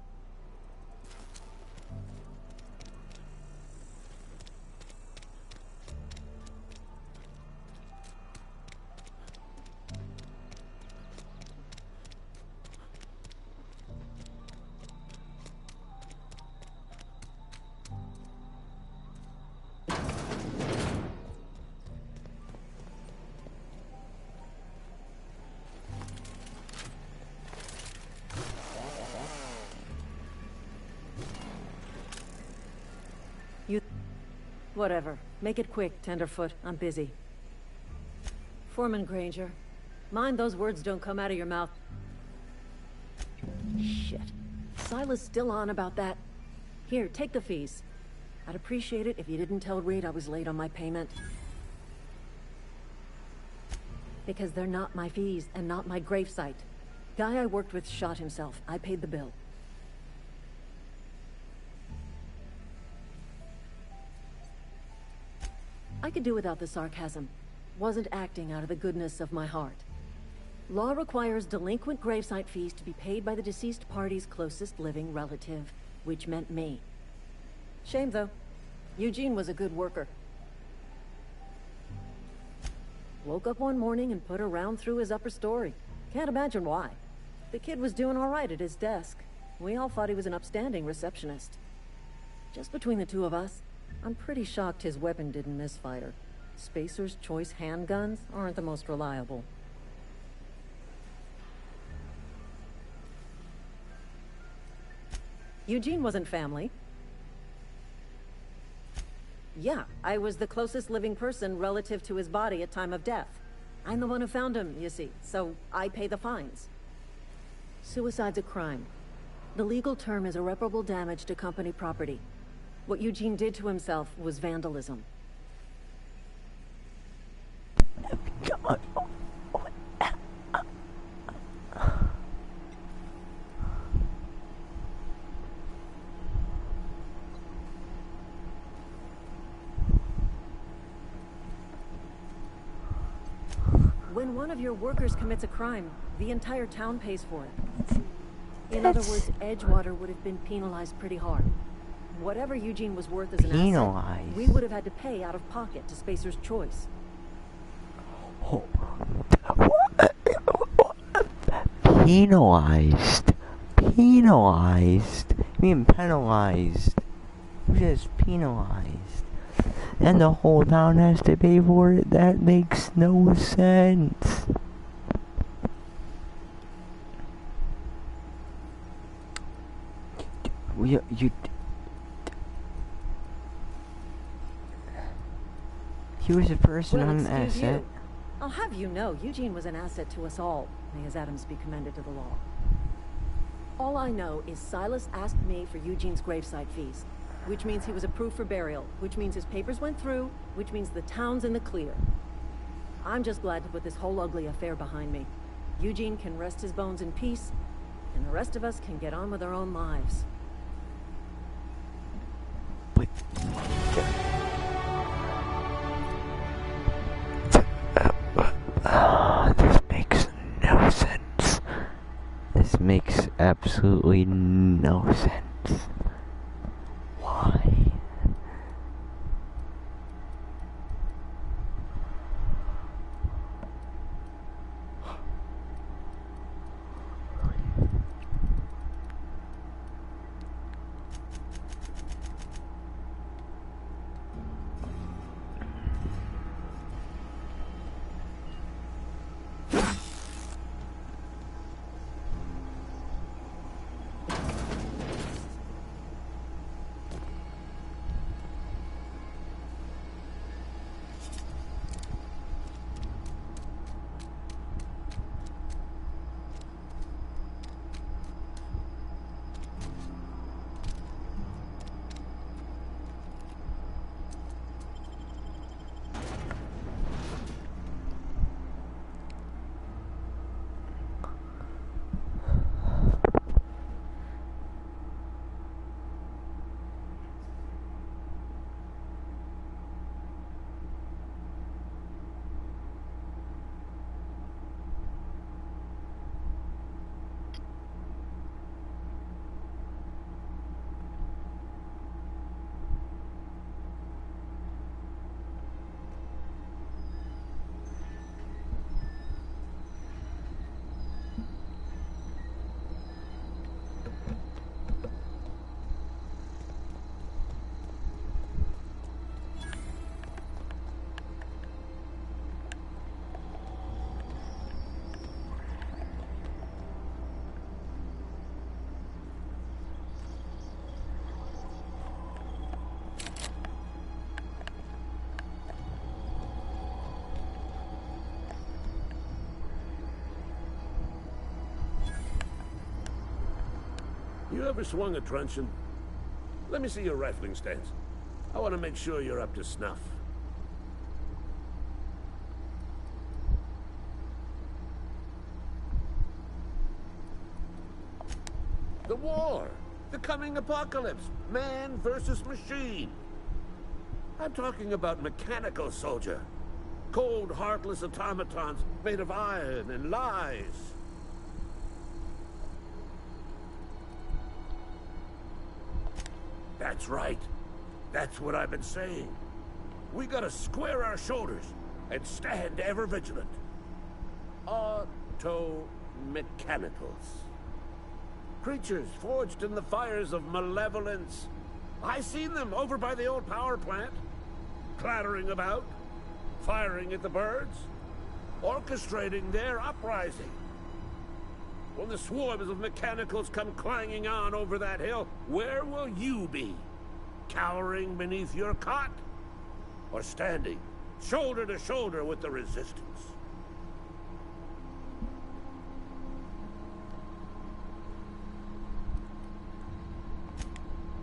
Whatever. Make it quick, Tenderfoot. I'm busy. Foreman Granger. Mind those words don't come out of your mouth. Shit. Silas still on about that. Here, take the fees. I'd appreciate it if you didn't tell Reed I was late on my payment. Because they're not my fees and not my gravesite. Guy I worked with shot himself. I paid the bill. I could do without the sarcasm. Wasn't acting out of the goodness of my heart. Law requires delinquent gravesite fees to be paid by the deceased party's closest living relative, which meant me. Shame, though. Eugene was a good worker. Woke up one morning and put a round through his upper story. Can't imagine why. The kid was doing all right at his desk. We all thought he was an upstanding receptionist. Just between the two of us, I'm pretty shocked his weapon didn't misfire. Spacer's Choice handguns aren't the most reliable. Eugene wasn't family. Yeah, I was the closest living person relative to his body at time of death. I'm the one who found him, you see, so I pay the fines. Suicide's a crime. The legal term is irreparable damage to company property. What Eugene did to himself was vandalism. When one of your workers commits a crime, the entire town pays for it. In other words, Edgewater would have been penalized pretty hard. Whatever Eugene was worth as an asset, we would have had to pay out of pocket to Spacer's Choice. Penalized? Penalized? You mean penalized? Just penalized. And the whole town has to pay for it? That makes no sense. He was a person on an asset. You. I'll have you know, Eugene was an asset to us all. May his Adams be commended to the law. All I know is Silas asked me for Eugene's gravesite fees, which means he was approved for burial, which means his papers went through, which means the town's in the clear. I'm just glad to put this whole ugly affair behind me. Eugene can rest his bones in peace, and the rest of us can get on with our own lives. This makes no sense. This makes absolutely no sense. Why? You ever swung a truncheon? Let me see your rifling stance. I want to make sure you're up to snuff. The war! The coming apocalypse! Man versus machine! I'm talking about mechanical soldier. Cold, heartless automatons made of iron and lies. That's right. That's what I've been saying. We gotta square our shoulders and stand ever vigilant. Auto-mechanicals. Creatures forged in the fires of malevolence. I seen them over by the old power plant, clattering about, firing at the birds, orchestrating their uprising. When the swarms of mechanicals come clanging on over that hill, where will you be? Cowering beneath your cot? Or standing, shoulder to shoulder with the resistance?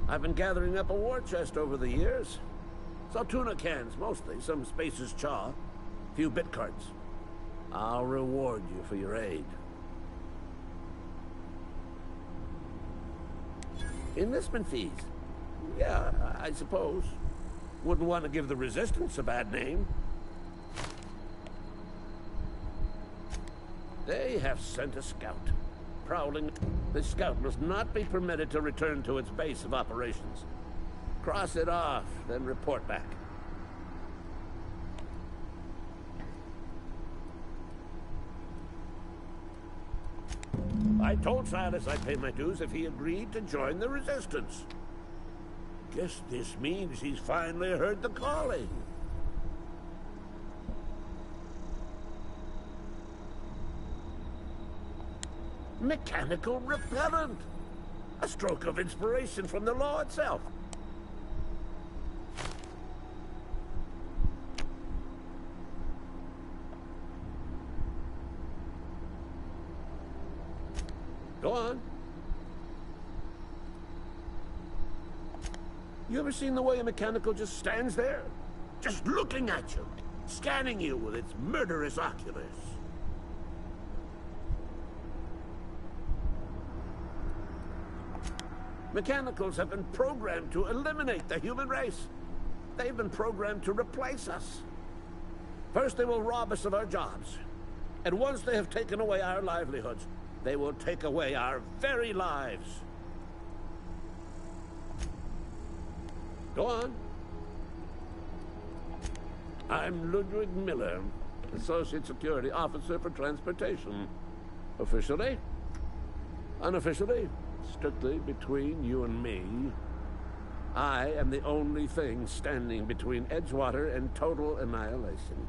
I've been gathering up a war chest over the years. Saw tuna cans, mostly, some Spacer's chaw, a few bit cards. I'll reward you for your aid. Enlistment fees? Yeah, I suppose. Wouldn't want to give the Resistance a bad name. They have sent a scout. Prowling. The scout must not be permitted to return to its base of operations. Cross it off, then report back. I told Silas I'd pay my dues if he agreed to join the Resistance. Guess this means he's finally heard the calling. Mechanical repellent! A stroke of inspiration from the law itself. Go on. You ever seen the way a mechanical just stands there? Just looking at you, scanning you with its murderous oculus. Mechanicals have been programmed to eliminate the human race. They've been programmed to replace us. First, they will rob us of our jobs. And once they have taken away our livelihoods, they will take away our very lives. Go on. I'm Ludwig Miller, Associate Security Officer for Transportation. Officially? Unofficially? Strictly between you and me, I am the only thing standing between Edgewater and total annihilation.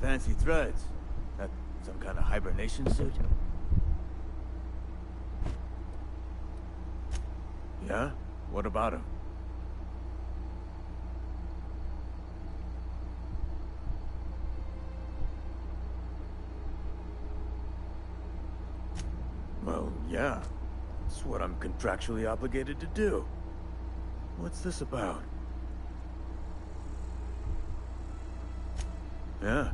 Fancy threads. That some kind of hibernation suit? Yeah? What about him? Well, yeah. It's what I'm contractually obligated to do. What's this about? Yeah.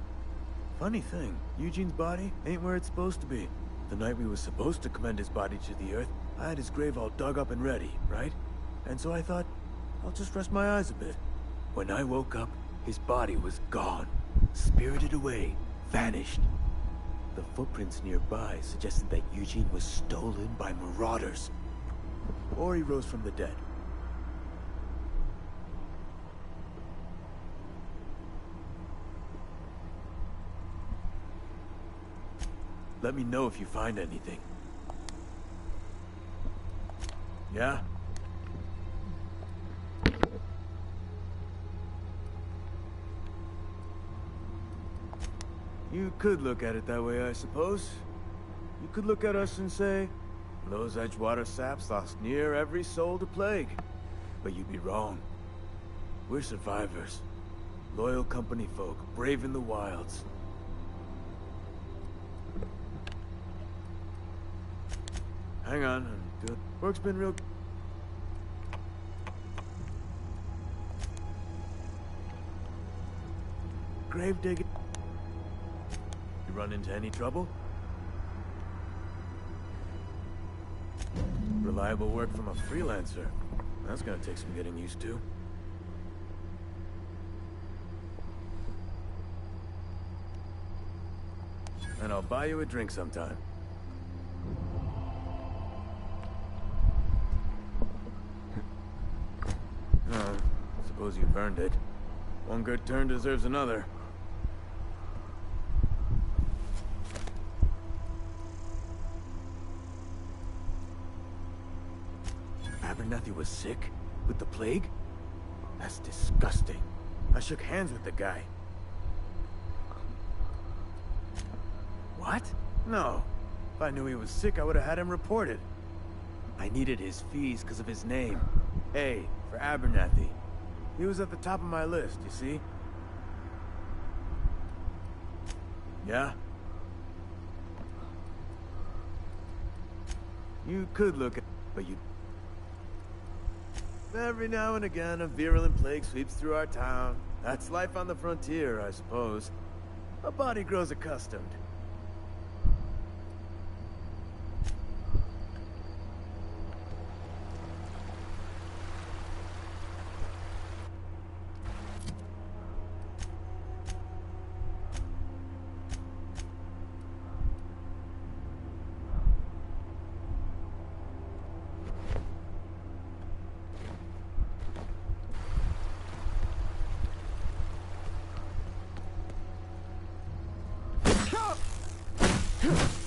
Funny thing, Eugene's body ain't where it's supposed to be. The night we was supposed to commend his body to the earth, I had his grave all dug up and ready, right? And so I thought, I'll just rest my eyes a bit. When I woke up, his body was gone. Spirited away. Vanished. The footprints nearby suggested that Eugene was stolen by marauders. Or he rose from the dead. Let me know if you find anything. Yeah? You could look at it that way, I suppose. You could look at us and say, those Edgewater saps lost near every soul to plague. But you'd be wrong. We're survivors. Loyal company folk, brave in the wilds. Hang on, I'm good. Work's been real... Grave digging. You run into any trouble? Reliable work from a freelancer. That's gonna take some getting used to. And I'll buy you a drink sometime. Suppose you've earned it. One good turn deserves another. Abernathy was sick? With the plague? That's disgusting. I shook hands with the guy. What? No. If I knew he was sick, I would have had him reported. I needed his fees because of his name. A for Abernathy. He was at the top of my list, you see? Yeah? You could look at... but you... Every now and again, a virulent plague sweeps through our town. That's life on the frontier, I suppose. A body grows accustomed. Huh!